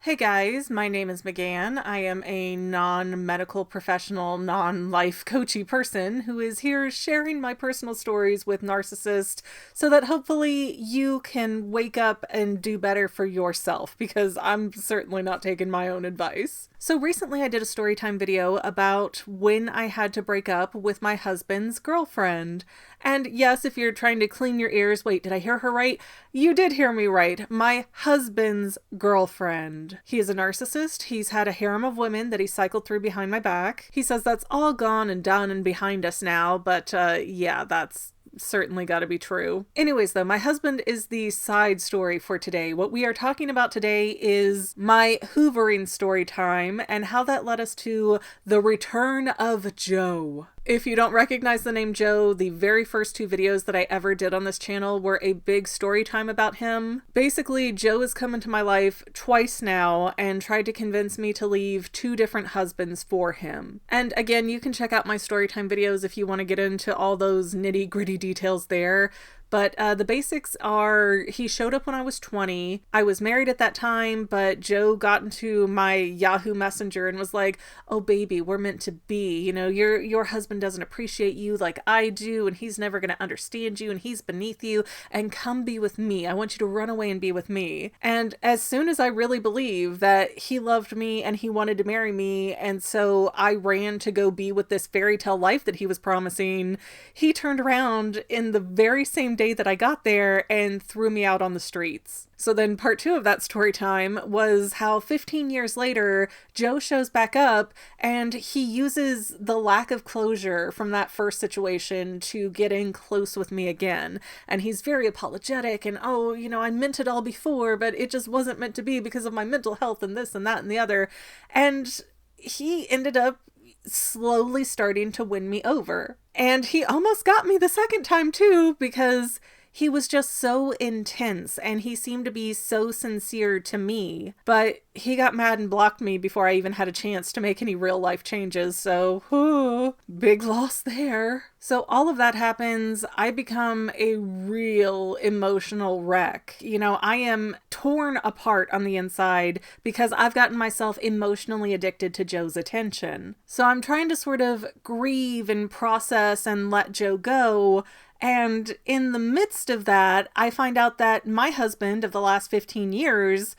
Hey guys, my name is McGann. I am a non-medical professional, non-life coachy person who is here sharing my personal stories with narcissists so that hopefully you can wake up and do better for yourself, because I'm certainly not taking my own advice. So recently I did a storytime video about when I had to break up with my husband's girlfriend. And yes, if you're trying to clean your ears, wait, did I hear her right? You did hear me right. My husband's girlfriend. He is a narcissist. He's had a harem of women that he cycled through behind my back. He says that's all gone and done and behind us now, but yeah, that's certainly got to be true. Anyways, though, my husband is the side story for today. What we are talking about today is my Hoovering story time and how that led us to the return of Joe. If you don't recognize the name Joe, the very first two videos that I ever did on this channel were a big story time about him. Basically, Joe has come into my life twice now and tried to convince me to leave two different husbands for him. And again, you can check out my story time videos if you want to get into all those nitty-gritty details there. But the basics are, he showed up when I was 20. I was married at that time, but Joe got into my Yahoo Messenger and was like, "Oh baby, we're meant to be. You know, your husband doesn't appreciate you like I do, and he's never going to understand you, and he's beneath you, and come be with me. I want you to run away and be with me." And as soon as I really believed that he loved me and he wanted to marry me, and so I ran to go be with this fairy tale life that he was promising, he turned around in the very same day that I got there and threw me out on the streets. So then part two of that story time was how 15 years later, Joe shows back up and he uses the lack of closure from that first situation to get in close with me again. And he's very apologetic and, "Oh, you know, I meant it all before, but it just wasn't meant to be because of my mental health and this and that and the other." And he ended up slowly starting to win me over. And he almost got me the second time too, because he was just so intense and he seemed to be so sincere to me, but he got mad and blocked me before I even had a chance to make any real life changes. So, big loss there. So all of that happens. I become a real emotional wreck. You know, I am torn apart on the inside because I've gotten myself emotionally addicted to Joe's attention. So I'm trying to sort of grieve and process and let Joe go. And in the midst of that, I find out that my husband of the last 15 years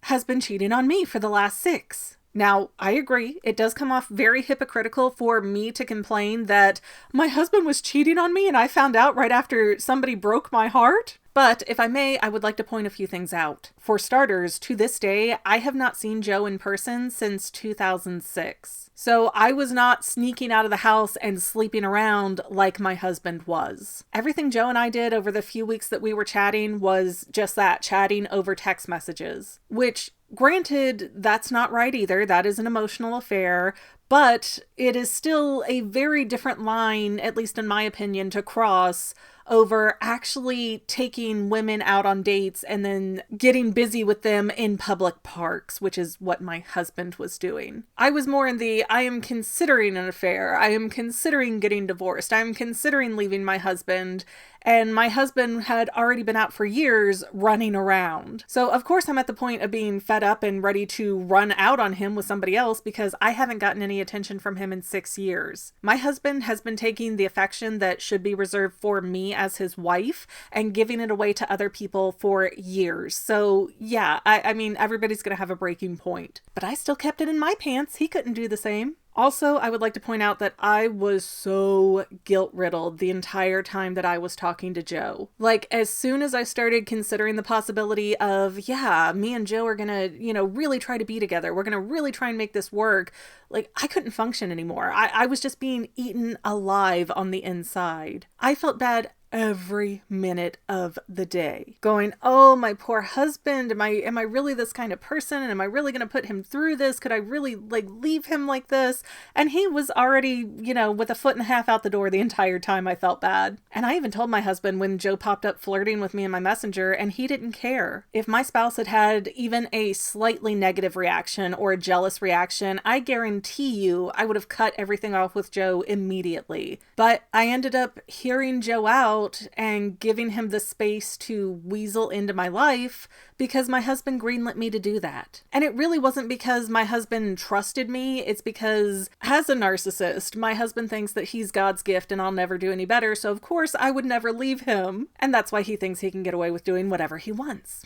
has been cheating on me for the last 6. Now, I agree, it does come off very hypocritical for me to complain that my husband was cheating on me and I found out right after somebody broke my heart. But if I may, I would like to point a few things out. For starters, to this day, I have not seen Joe in person since 2006. So I was not sneaking out of the house and sleeping around like my husband was. Everything Joe and I did over the few weeks that we were chatting was just that, chatting over text messages. Which, granted, that's not right either. That is an emotional affair. But it is still a very different line, at least in my opinion, to cross over actually taking women out on dates and then getting busy with them in public parks, which is what my husband was doing. I was more in the, I am considering an affair, I am considering getting divorced, I am considering leaving my husband, and my husband had already been out for years running around. So of course I'm at the point of being fed up and ready to run out on him with somebody else because I haven't gotten any attention from him in 6 years. My husband has been taking the affection that should be reserved for me as his wife and giving it away to other people for years. So yeah, I mean, everybody's gonna have a breaking point. But I still kept it in my pants. He couldn't do the same. Also, I would like to point out that I was so guilt-riddled the entire time that I was talking to Joe. Like, as soon as I started considering the possibility of, yeah, me and Joe are gonna, really try to be together, we're gonna really try and make this work, like, I couldn't function anymore. I was just being eaten alive on the inside. I felt bad every minute of the day, going, "Oh, my poor husband, am I really this kind of person, and am I really going to put him through this? Could I really leave him like this?" And he was already, with a foot and a half out the door the entire time. I felt bad. And I even told my husband when Joe popped up flirting with me in my messenger, and he didn't care. If my spouse had had even a slightly negative reaction or a jealous reaction, I guarantee you I would have cut everything off with Joe immediately. But I ended up hearing Joe out out and giving him the space to weasel into my life because my husband greenlit me to do that. And it really wasn't because my husband trusted me. It's because as a narcissist, my husband thinks that he's God's gift and I'll never do any better. So of course I would never leave him. And that's why he thinks he can get away with doing whatever he wants.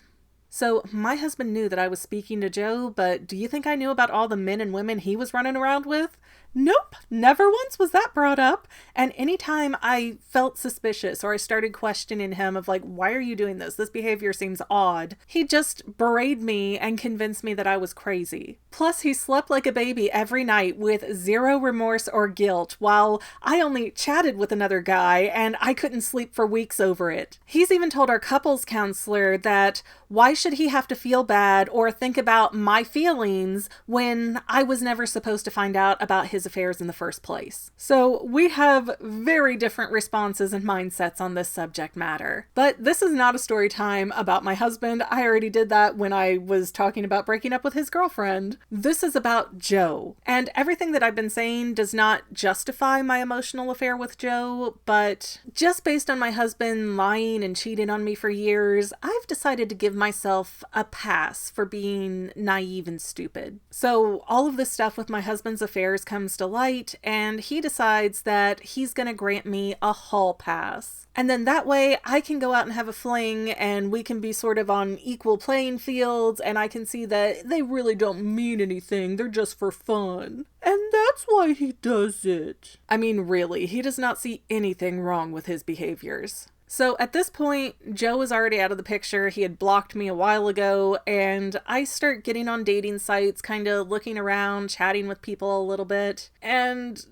So my husband knew that I was speaking to Joe, but do you think I knew about all the men and women he was running around with? Nope, never once was that brought up. And anytime I felt suspicious or I started questioning him of like, why are you doing this? This behavior seems odd. He just berated me and convinced me that I was crazy. Plus, he slept like a baby every night with zero remorse or guilt, while I only chatted with another guy and I couldn't sleep for weeks over it. He's even told our couples counselor that why should he have to feel bad or think about my feelings when I was never supposed to find out about his affairs in the first place. So we have very different responses and mindsets on this subject matter. But this is not a story time about my husband. I already did that when I was talking about breaking up with his girlfriend. This is about Joe. And everything that I've been saying does not justify my emotional affair with Joe, but just based on my husband lying and cheating on me for years, I've decided to give myself a pass for being naive and stupid. So all of this stuff with my husband's affairs comes to light, and he decides that he's going to grant me a hall pass. And then that way I can go out and have a fling and we can be sort of on equal playing fields, and I can see that they really don't mean anything. They're just for fun. And that's why he does it. I mean, really, he does not see anything wrong with his behaviors. So at this point, Joe was already out of the picture. He had blocked me a while ago, and I start getting on dating sites, kind of looking around, chatting with people a little bit. And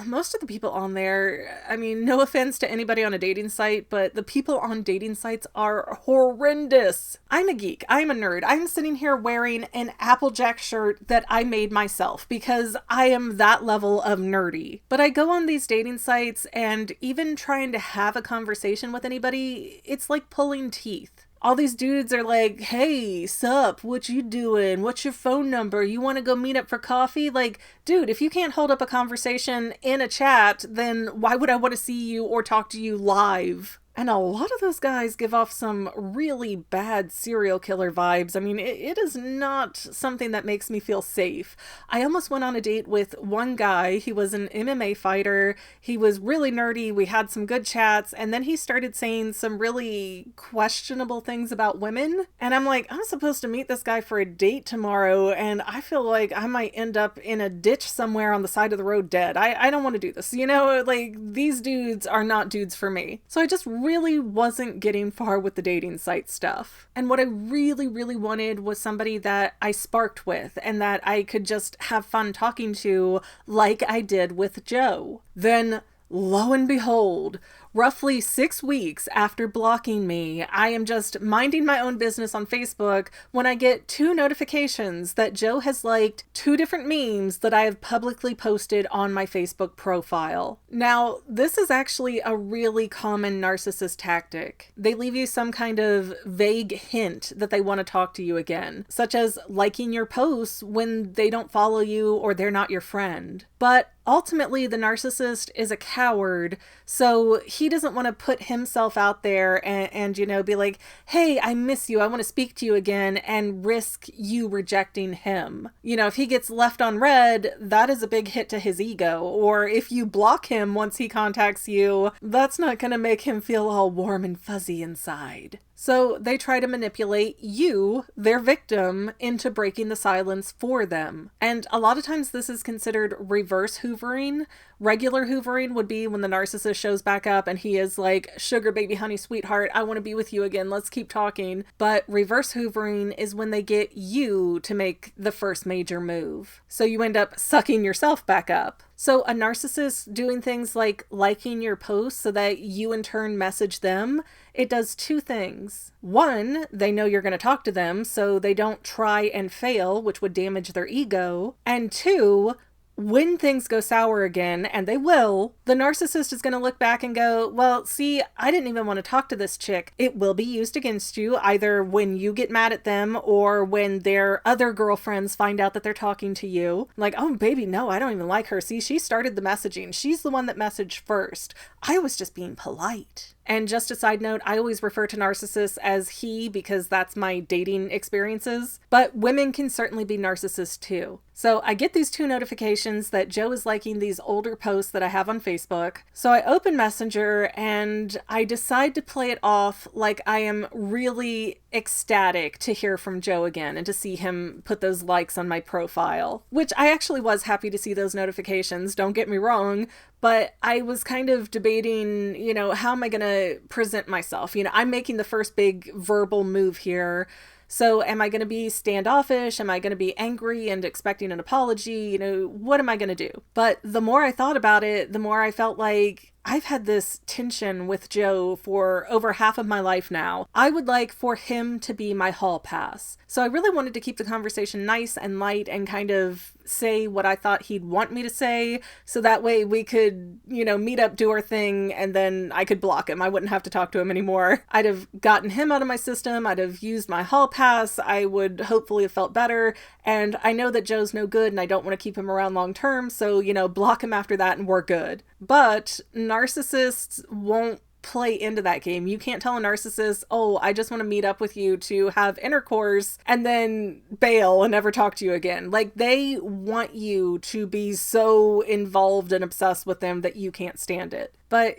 most of the people on there, I mean, no offense to anybody on a dating site, but the people on dating sites are horrendous. I'm a geek. I'm a nerd. I'm sitting here wearing an Applejack shirt that I made myself because I am that level of nerdy. But I go on these dating sites, and even trying to have a conversation with anybody, it's like pulling teeth. All these dudes are like, hey, sup, what you doing? What's your phone number? You want to go meet up for coffee? Like, dude, if you can't hold up a conversation in a chat, then why would I want to see you or talk to you live? And a lot of those guys give off some really bad serial killer vibes. I mean, it is not something that makes me feel safe. I almost went on a date with one guy. He was an MMA fighter. He was really nerdy. We had some good chats. And then he started saying some really questionable things about women. And I'm like, I'm supposed to meet this guy for a date tomorrow, and I feel like I might end up in a ditch somewhere on the side of the road dead. I don't want to do this. You know, like, these dudes are not dudes for me. So I just really wasn't getting far with the dating site stuff. And what I really, really wanted was somebody that I sparked with and that I could just have fun talking to, like I did with Joe. Then, lo and behold, roughly 6 weeks after blocking me, I am just minding my own business on Facebook when I get 2 notifications that Joe has liked 2 different memes that I have publicly posted on my Facebook profile. Now, this is actually a really common narcissist tactic. They leave you some kind of vague hint that they want to talk to you again, such as liking your posts when they don't follow you or they're not your friend. But ultimately, the narcissist is a coward, so he doesn't want to put himself out there and, you know, be like, hey, I miss you, I want to speak to you again, and risk you rejecting him. You know, if he gets left on red, that is a big hit to his ego. Or if you block him once he contacts you, that's not going to make him feel all warm and fuzzy inside. So they try to manipulate you, their victim, into breaking the silence for them. And a lot of times this is considered reverse hoovering. Regular hoovering would be when the narcissist shows back up and he is like, sugar baby honey sweetheart, I want to be with you again, let's keep talking. But reverse hoovering is when they get you to make the first major move. So you end up sucking yourself back up. So a narcissist doing things like liking your posts so that you in turn message them, it does 2 things. 1, they know you're going to talk to them, so they don't try and fail, which would damage their ego. And 2, when things go sour again, and they will, the narcissist is going to look back and go, well, see, I didn't even want to talk to this chick. It will be used against you, either when you get mad at them or when their other girlfriends find out that they're talking to you. Like, oh, baby, no, I don't even like her. See, she started the messaging. She's the one that messaged first. I was just being polite. And just a side note, I always refer to narcissists as he because that's my dating experiences. But women can certainly be narcissists too. So I get these 2 notifications that Joe is liking these older posts that I have on Facebook. So I open Messenger and I decide to play it off like I am really ecstatic to hear from Joe again and to see him put those likes on my profile, which I actually was happy to see those notifications, don't get me wrong. But I was kind of debating, how am I going to present myself? I'm making the first big verbal move here. So am I going to be standoffish? Am I going to be angry and expecting an apology? What am I going to do? But the more I thought about it, the more I felt like I've had this tension with Joe for over half of my life now. I would like for him to be my hall pass. So I really wanted to keep the conversation nice and light and kind of say what I thought he'd want me to say. So that way we could, meet up, do our thing, and then I could block him. I wouldn't have to talk to him anymore. I'd have gotten him out of my system. I'd have used my hall pass. I would hopefully have felt better. And I know that Joe's no good and I don't want to keep him around long term. So, block him after that and we're good. But narcissists won't play into that game. You can't tell a narcissist, oh, I just want to meet up with you to have intercourse and then bail and never talk to you again. Like, they want you to be so involved and obsessed with them that you can't stand it. But,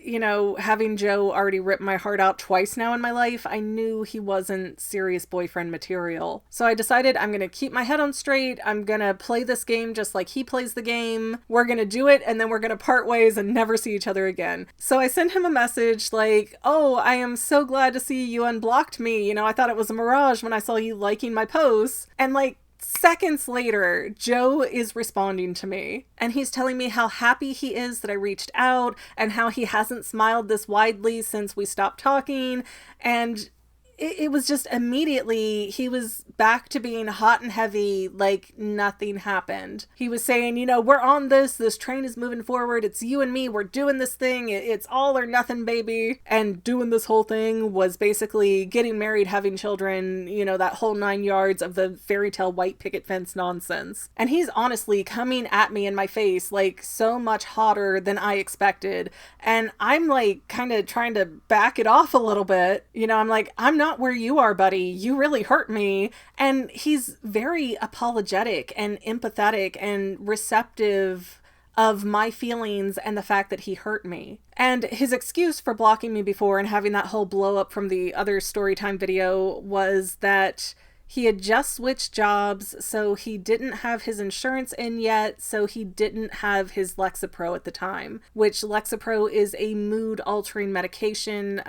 having Joe already ripped my heart out twice now in my life, I knew he wasn't serious boyfriend material. So I decided I'm going to keep my head on straight. I'm going to play this game just like he plays the game. We're going to do it, and then we're going to part ways and never see each other again. So I sent him a message like, oh, I am so glad to see you unblocked me. I thought it was a mirage when I saw you liking my posts. And seconds later, Joe is responding to me and he's telling me how happy he is that I reached out and how he hasn't smiled this widely since we stopped talking. And it was just immediately, he was back to being hot and heavy like nothing happened. He was saying, we're on this train is moving forward. It's you and me. We're doing this thing. It's all or nothing, baby. And doing this whole thing was basically getting married, having children, that whole 9 yards of the fairy tale white picket fence nonsense. And he's honestly coming at me in my face like so much hotter than I expected. And I'm kind of trying to back it off a little bit. I'm like, I'm not where you are, buddy. You really hurt me. And he's very apologetic and empathetic and receptive of my feelings and the fact that he hurt me. And his excuse for blocking me before and having that whole blow up from the other Storytime video was that he had just switched jobs, so he didn't have his insurance in yet, so he didn't have his Lexapro at the time, which Lexapro is a mood-altering medication,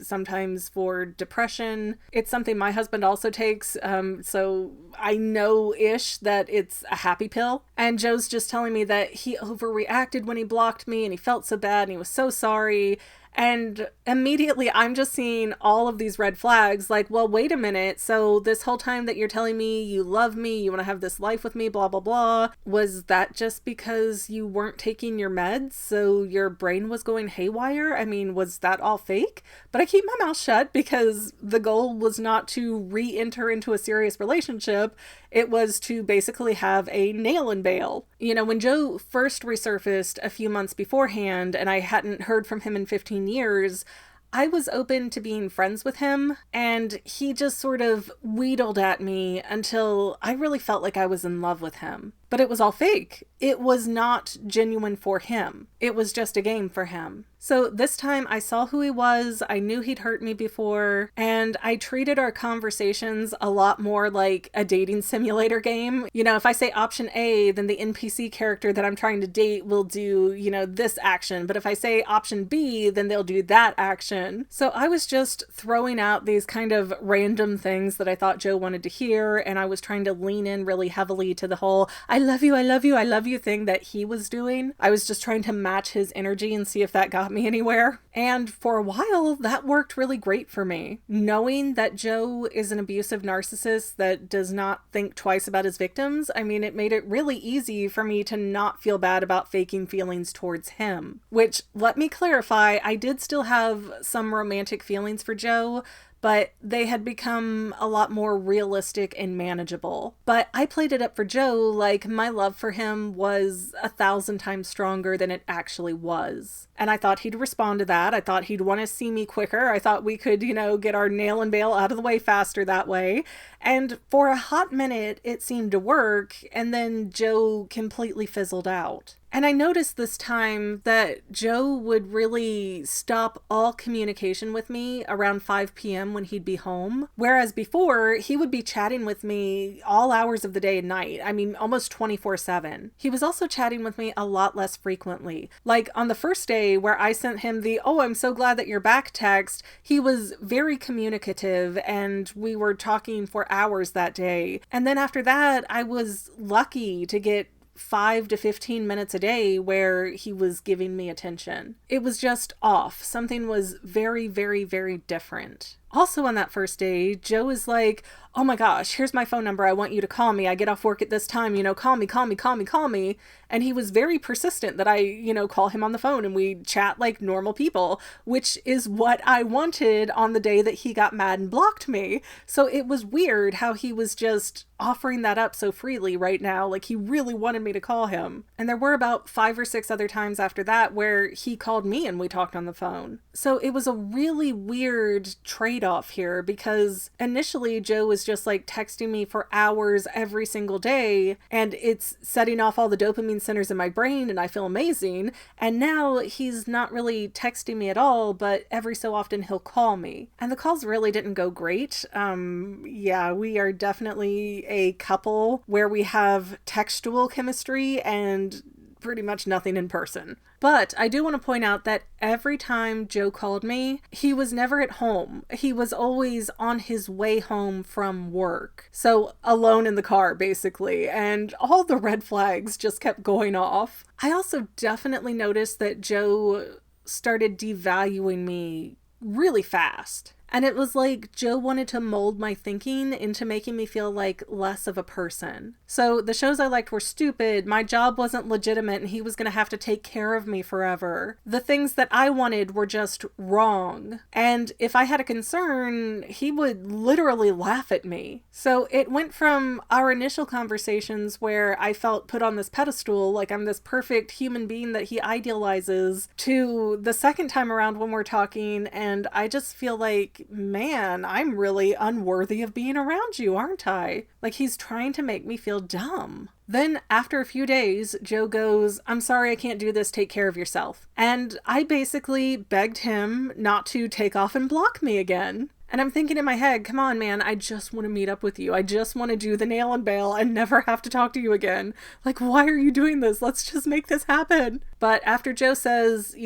sometimes for depression. It's something my husband also takes, so I know-ish that it's a happy pill. And Joe's just telling me that he overreacted when he blocked me, and he felt so bad, and he was so sorry. And immediately I'm just seeing all of these red flags like, well, wait a minute. So this whole time that you're telling me you love me, you want to have this life with me, blah, blah, blah. Was that just because you weren't taking your meds? So your brain was going haywire? I mean, was that all fake? But I keep my mouth shut because the goal was not to re-enter into a serious relationship. It was to basically have a nail and bail. When Joe first resurfaced a few months beforehand and I hadn't heard from him in 15 years, I was open to being friends with him, and he just sort of wheedled at me until I really felt like I was in love with him. But it was all fake. It was not genuine for him. It was just a game for him. So this time I saw who he was, I knew he'd hurt me before, and I treated our conversations a lot more like a dating simulator game. If I say option A, then the NPC character that I'm trying to date will do, this action. But if I say option B, then they'll do that action. So I was just throwing out these kind of random things that I thought Joe wanted to hear, and I was trying to lean in really heavily to the whole I love you, I love you, I love you thing that he was doing. I was just trying to match his energy and see if that got got me anywhere. And for a while, that worked really great for me. Knowing that Joe is an abusive narcissist that does not think twice about his victims, I mean, it made it really easy for me to not feel bad about faking feelings towards him. Which, let me clarify, I did still have some romantic feelings for Joe, but they had become a lot more realistic and manageable. But I played it up for Joe like my love for him was 1,000 times stronger than it actually was. And I thought he'd respond to that. I thought he'd want to see me quicker. I thought we could, get our nail and bail out of the way faster that way. And for a hot minute, it seemed to work, and then Joe completely fizzled out. And I noticed this time that Joe would really stop all communication with me around 5 p.m. when he'd be home. Whereas before, he would be chatting with me all hours of the day and night. I mean, almost 24/7. He was also chatting with me a lot less frequently. Like on the first day where I sent him the, "Oh, I'm so glad that you're back" text, he was very communicative and we were talking for hours that day. And then after that, I was lucky to get 5 to 15 minutes a day where he was giving me attention. It was just off. Something was very, very, very different. Also on that first day, Joe is like, "Oh my gosh, here's my phone number. I want you to call me. I get off work at this time, call me, call me, call me, call me." And he was very persistent that I, call him on the phone and we chat like normal people, which is what I wanted on the day that he got mad and blocked me. So it was weird how he was just offering that up so freely right now. Like he really wanted me to call him. And there were about 5 or 6 other times after that where he called me and we talked on the phone. So it was a really weird trade-off here because initially Joe was just like texting me for hours every single day and it's setting off all the dopamine centers in my brain and I feel amazing. And now he's not really texting me at all, but every so often he'll call me. And the calls really didn't go great. Yeah, we are definitely a couple where we have textual chemistry and pretty much nothing in person. But I do want to point out that every time Joe called me, he was never at home. He was always on his way home from work. So alone in the car, basically. And all the red flags just kept going off. I also definitely noticed that Joe started devaluing me really fast. And it was like Joe wanted to mold my thinking into making me feel like less of a person. So the shows I liked were stupid, my job wasn't legitimate, and he was going to have to take care of me forever. The things that I wanted were just wrong. And if I had a concern, he would literally laugh at me. So it went from our initial conversations where I felt put on this pedestal, like I'm this perfect human being that he idealizes, to the second time around when we're talking, and I just feel like, man, I'm really unworthy of being around you, aren't I? Like he's trying to make me feel dumb. Then after a few days, Joe goes, "I'm sorry, I can't do this. Take care of yourself." And I basically begged him not to take off and block me again. And I'm thinking in my head, come on, man, I just want to meet up with you. I just want to do the nail and bail and never have to talk to you again. Like, why are you doing this? Let's just make this happen. But after Joe says,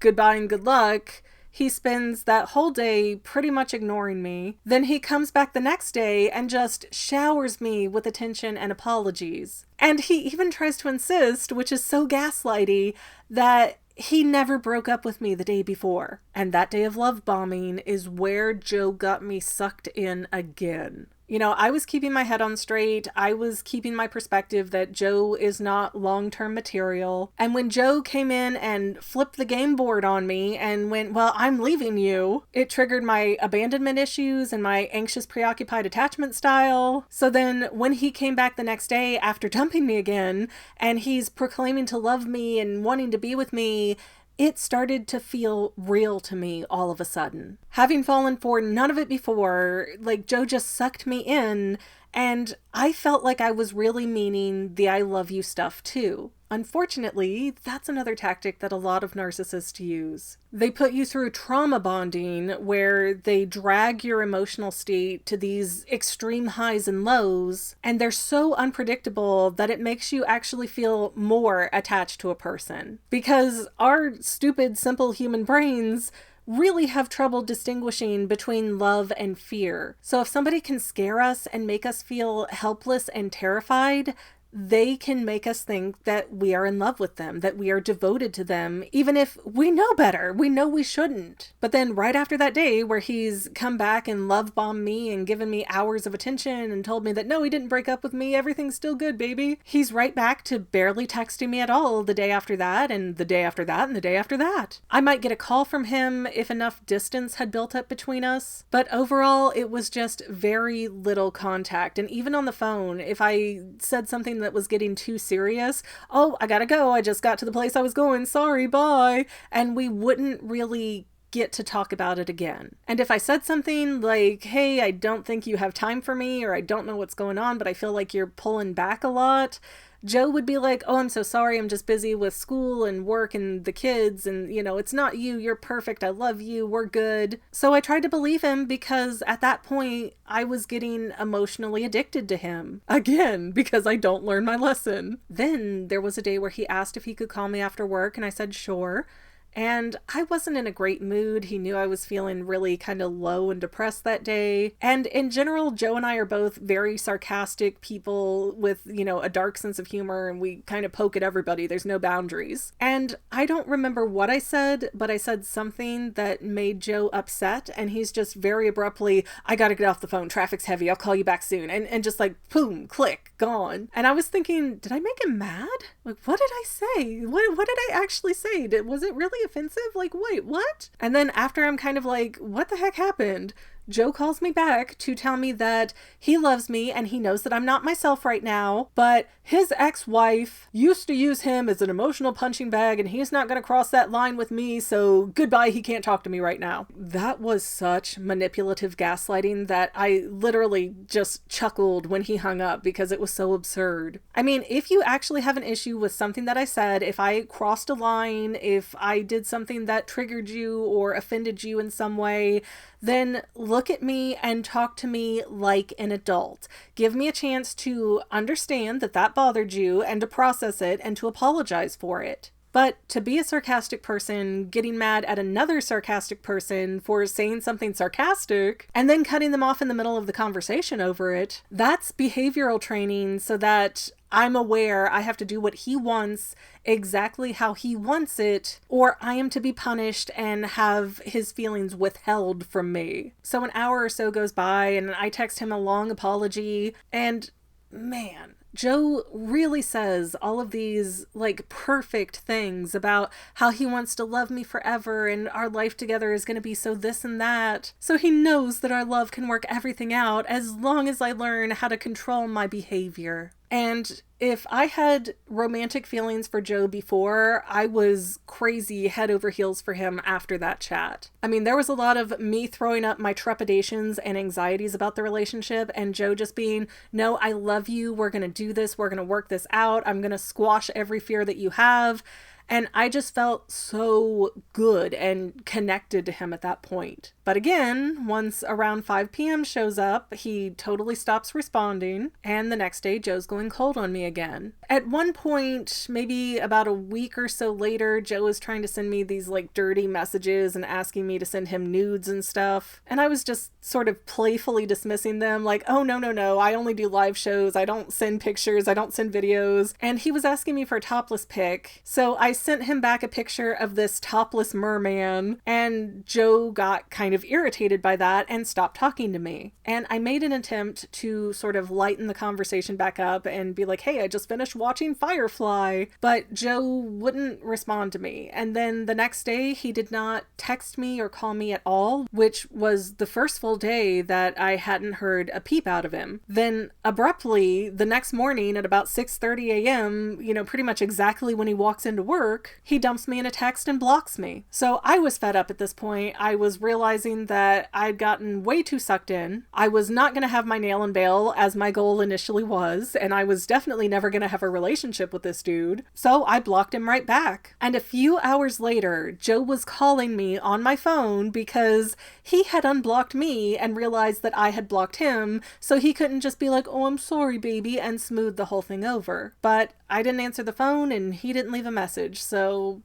goodbye and good luck, he spends that whole day pretty much ignoring me. Then he comes back the next day and just showers me with attention and apologies. And he even tries to insist, which is so gaslighty, that he never broke up with me the day before. And that day of love bombing is where Joe got me sucked in again. I was keeping my head on straight. I was keeping my perspective that Joe is not long-term material. And when Joe came in and flipped the game board on me and went, "Well, I'm leaving you," it triggered my abandonment issues and my anxious, preoccupied attachment style. So then when he came back the next day after dumping me again, and he's proclaiming to love me and wanting to be with me, it started to feel real to me all of a sudden. Having fallen for none of it before, like Joe just sucked me in, and I felt like I was really meaning the "I love you" stuff too. Unfortunately, that's another tactic that a lot of narcissists use. They put you through trauma bonding where they drag your emotional state to these extreme highs and lows, and they're so unpredictable that it makes you actually feel more attached to a person. Because our stupid, simple human brains really have trouble distinguishing between love and fear. So if somebody can scare us and make us feel helpless and terrified, they can make us think that we are in love with them, that we are devoted to them, even if we know better. We know we shouldn't. But then right after that day where he's come back and love bombed me and given me hours of attention and told me that no, he didn't break up with me, everything's still good, baby, he's right back to barely texting me at all the day after that, and the day after that, and the day after that. I might get a call from him if enough distance had built up between us, but overall it was just very little contact. And even on the phone, if I said something that was getting too serious, oh, I gotta go, I just got to the place I was going, sorry, bye, and we wouldn't really get to talk about it again. And if I said something like, hey, I don't think you have time for me, or I don't know what's going on, but I feel like you're pulling back a lot, Joe would be like, oh, I'm so sorry, I'm just busy with school and work and the kids, and it's not you, you're perfect, I love you, we're good. So I tried to believe him because at that point I was getting emotionally addicted to him again because I don't learn my lesson. Then there was a day where he asked if he could call me after work, and I said sure. And I wasn't in a great mood. He knew I was feeling really kind of low and depressed that day. And in general, Joe and I are both very sarcastic people with, a dark sense of humor, and we kind of poke at everybody. There's no boundaries. And I don't remember what I said, but I said something that made Joe upset, and he's just very abruptly, I gotta get off the phone, traffic's heavy, I'll call you back soon. And just like, boom, click, gone. And I was thinking, did I make him mad? Like, what did I say? What did I actually say? Was it really offensive? Like, wait, what? And then after I'm kind of like, what the heck happened? Joe calls me back to tell me that he loves me and he knows that I'm not myself right now, but his ex-wife used to use him as an emotional punching bag and he's not going to cross that line with me, so goodbye, he can't talk to me right now. That was such manipulative gaslighting that I literally just chuckled when he hung up because it was so absurd. I mean, if you actually have an issue with something that I said, if I crossed a line, if I did something that triggered you or offended you in some way, then look at me and talk to me like an adult. Give me a chance to understand that that bothered you and to process it and to apologize for it. But to be a sarcastic person, getting mad at another sarcastic person for saying something sarcastic, and then cutting them off in the middle of the conversation over it, that's behavioral training so that I'm aware I have to do what he wants exactly how he wants it, or I am to be punished and have his feelings withheld from me. So an hour or so goes by and I text him a long apology, and man, Joe really says all of these perfect things about how he wants to love me forever and our life together is going to be so this and that. So he knows that our love can work everything out as long as I learn how to control my behavior. And if I had romantic feelings for Joe before, I was crazy head over heels for him after that chat. I mean, there was a lot of me throwing up my trepidations and anxieties about the relationship, and Joe just being, no, I love you, we're going to do this, we're going to work this out, I'm going to squash every fear that you have. And I just felt so good and connected to him at that point. But again, once around 5 p.m. shows up, he totally stops responding, and the next day Joe's going cold on me again. At one point, maybe about a week or so later, Joe was trying to send me these dirty messages and asking me to send him nudes and stuff. And I was just sort of playfully dismissing them oh, no, I only do live shows, I don't send pictures, I don't send videos. And he was asking me for a topless pic. So I sent him back a picture of this topless merman, and Joe got kind of irritated by that and stopped talking to me. And I made an attempt to sort of lighten the conversation back up and be like, hey, I just finished watching Firefly, but Joe wouldn't respond to me. And then the next day he did not text me or call me at all, which was the first full day that I hadn't heard a peep out of him. Then abruptly the next morning at about 6:30 a.m., pretty much exactly when he walks into work, he dumps me in a text and blocks me. So I was fed up at this point. I was realizing that I'd gotten way too sucked in. I was not going to have my nail and bail as my goal initially was, and I was definitely never going to have a relationship with this dude. So I blocked him right back. And a few hours later, Joe was calling me on my phone because he had unblocked me and realized that I had blocked him, so he couldn't just be like, oh, I'm sorry, baby, and smooth the whole thing over. But I didn't answer the phone and he didn't leave a message, so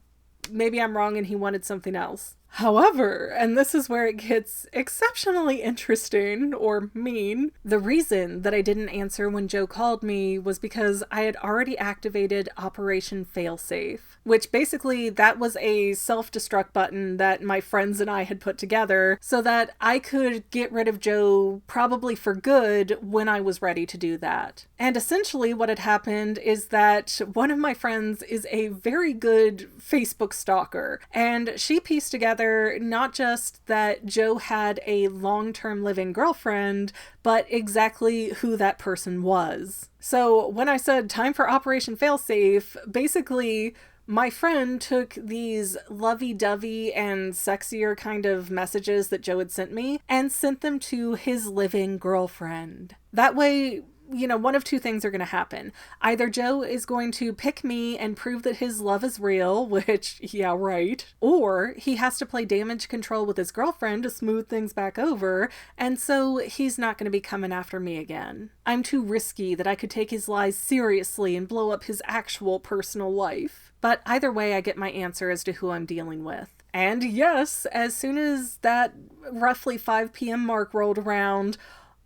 maybe I'm wrong and he wanted something else. However, and this is where it gets exceptionally interesting or mean, the reason that I didn't answer when Joe called me was because I had already activated Operation Failsafe, which basically that was a self-destruct button that my friends and I had put together so that I could get rid of Joe probably for good when I was ready to do that. And essentially what had happened is that one of my friends is a very good Facebook stalker, and she pieced together not just that Joe had a long-term living girlfriend, but exactly who that person was. So when I said time for Operation Failsafe, basically my friend took these lovey-dovey and sexier kind of messages that Joe had sent me and sent them to his living girlfriend. That way, one of two things are going to happen. Either Joe is going to pick me and prove that his love is real, which, yeah, right. Or he has to play damage control with his girlfriend to smooth things back over, and so he's not going to be coming after me again. I'm too risky that I could take his lies seriously and blow up his actual personal life. But either way, I get my answer as to who I'm dealing with. And yes, as soon as that roughly 5 p.m. mark rolled around,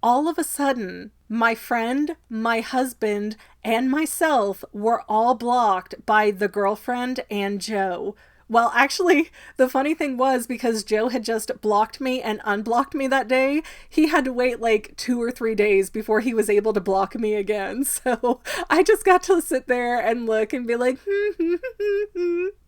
all of a sudden, my friend, my husband, and myself were all blocked by the girlfriend and Joe. Well, actually, the funny thing was because Joe had just blocked me and unblocked me that day, he had to wait like 2 or 3 days before he was able to block me again. So I just got to sit there and look and be like,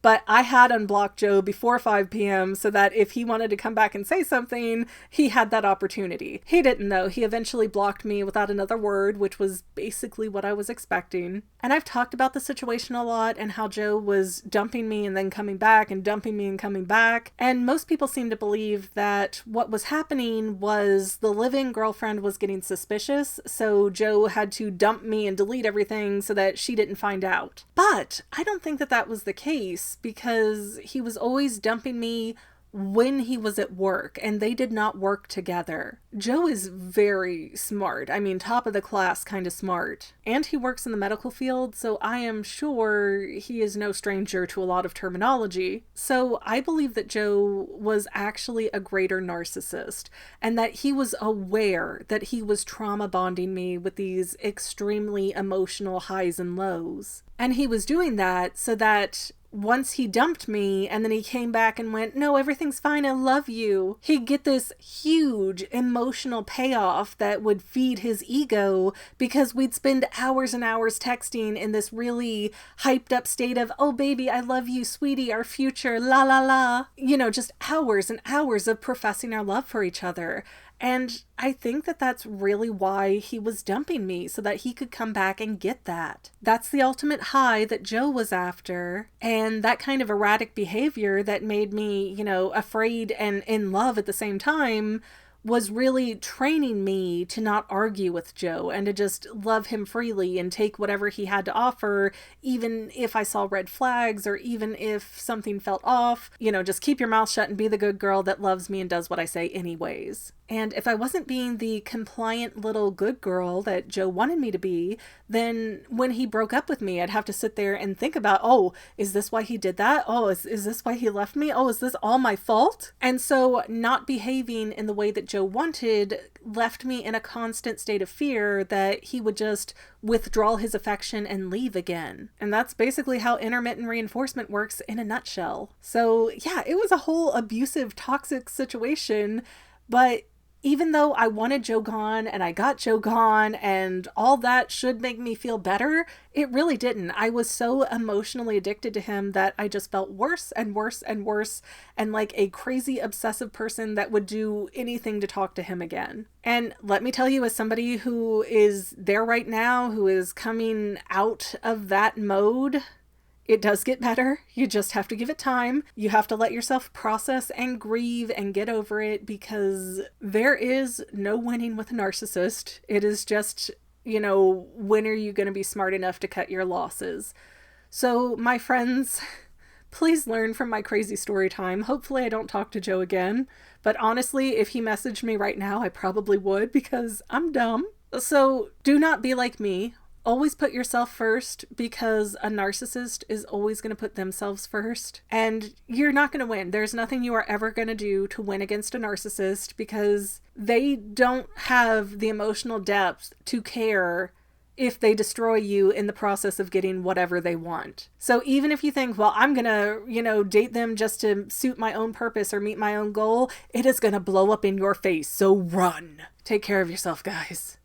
But I had unblocked Joe before 5 p.m. so that if he wanted to come back and say something, he had that opportunity. He didn't though. He eventually blocked me without another word, which was basically what I was expecting. And I've talked about the situation a lot and how Joe was dumping me and then coming back and dumping me and coming back. And most people seem to believe that what was happening was the living girlfriend was getting suspicious, so Joe had to dump me and delete everything so that she didn't find out. But I don't think that that was the case, because he was always dumping me when he was at work, and they did not work together. Joe is very smart. I mean, top of the class kind of smart. And he works in the medical field, so I am sure he is no stranger to a lot of terminology. So I believe that Joe was actually a greater narcissist, and that he was aware that he was trauma bonding me with these extremely emotional highs and lows. And he was doing that so that once he dumped me and then he came back and went, no, everything's fine, I love you, he'd get this huge emotional payoff that would feed his ego, because we'd spend hours and hours texting in this really hyped up state of, oh baby, I love you, sweetie, our future, la la la. Just hours and hours of professing our love for each other. And I think that that's really why he was dumping me, so that he could come back and get that. That's the ultimate high that Joe was after. And that kind of erratic behavior that made me, afraid and in love at the same time was really training me to not argue with Joe and to just love him freely and take whatever he had to offer, even if I saw red flags or even if something felt off. Just keep your mouth shut and be the good girl that loves me and does what I say anyways. And if I wasn't being the compliant little good girl that Joe wanted me to be, then when he broke up with me, I'd have to sit there and think about, oh, is this why he did that? Oh, is this why he left me? Oh, is this all my fault? And so not behaving in the way that Joe wanted left me in a constant state of fear that he would just withdraw his affection and leave again. And that's basically how intermittent reinforcement works in a nutshell. So yeah, it was a whole abusive, toxic situation, but even though I wanted Joe gone and I got Joe gone and all that should make me feel better, it really didn't. I was so emotionally addicted to him that I just felt worse and worse and worse, and like a crazy obsessive person that would do anything to talk to him again. And let me tell you, as somebody who is there right now, who is coming out of that mode, it does get better. You just have to give it time. You have to let yourself process and grieve and get over it, because there is no winning with a narcissist. It is just, when are you going to be smart enough to cut your losses? So my friends, please learn from my crazy story time. Hopefully I don't talk to Joe again. But honestly, if he messaged me right now, I probably would, because I'm dumb. So do not be like me. Always put yourself first, because a narcissist is always going to put themselves first. And you're not going to win. There's nothing you are ever going to do to win against a narcissist, because they don't have the emotional depth to care if they destroy you in the process of getting whatever they want. So even if you think, well, I'm going to, date them just to suit my own purpose or meet my own goal, it is going to blow up in your face. So run. Take care of yourself, guys.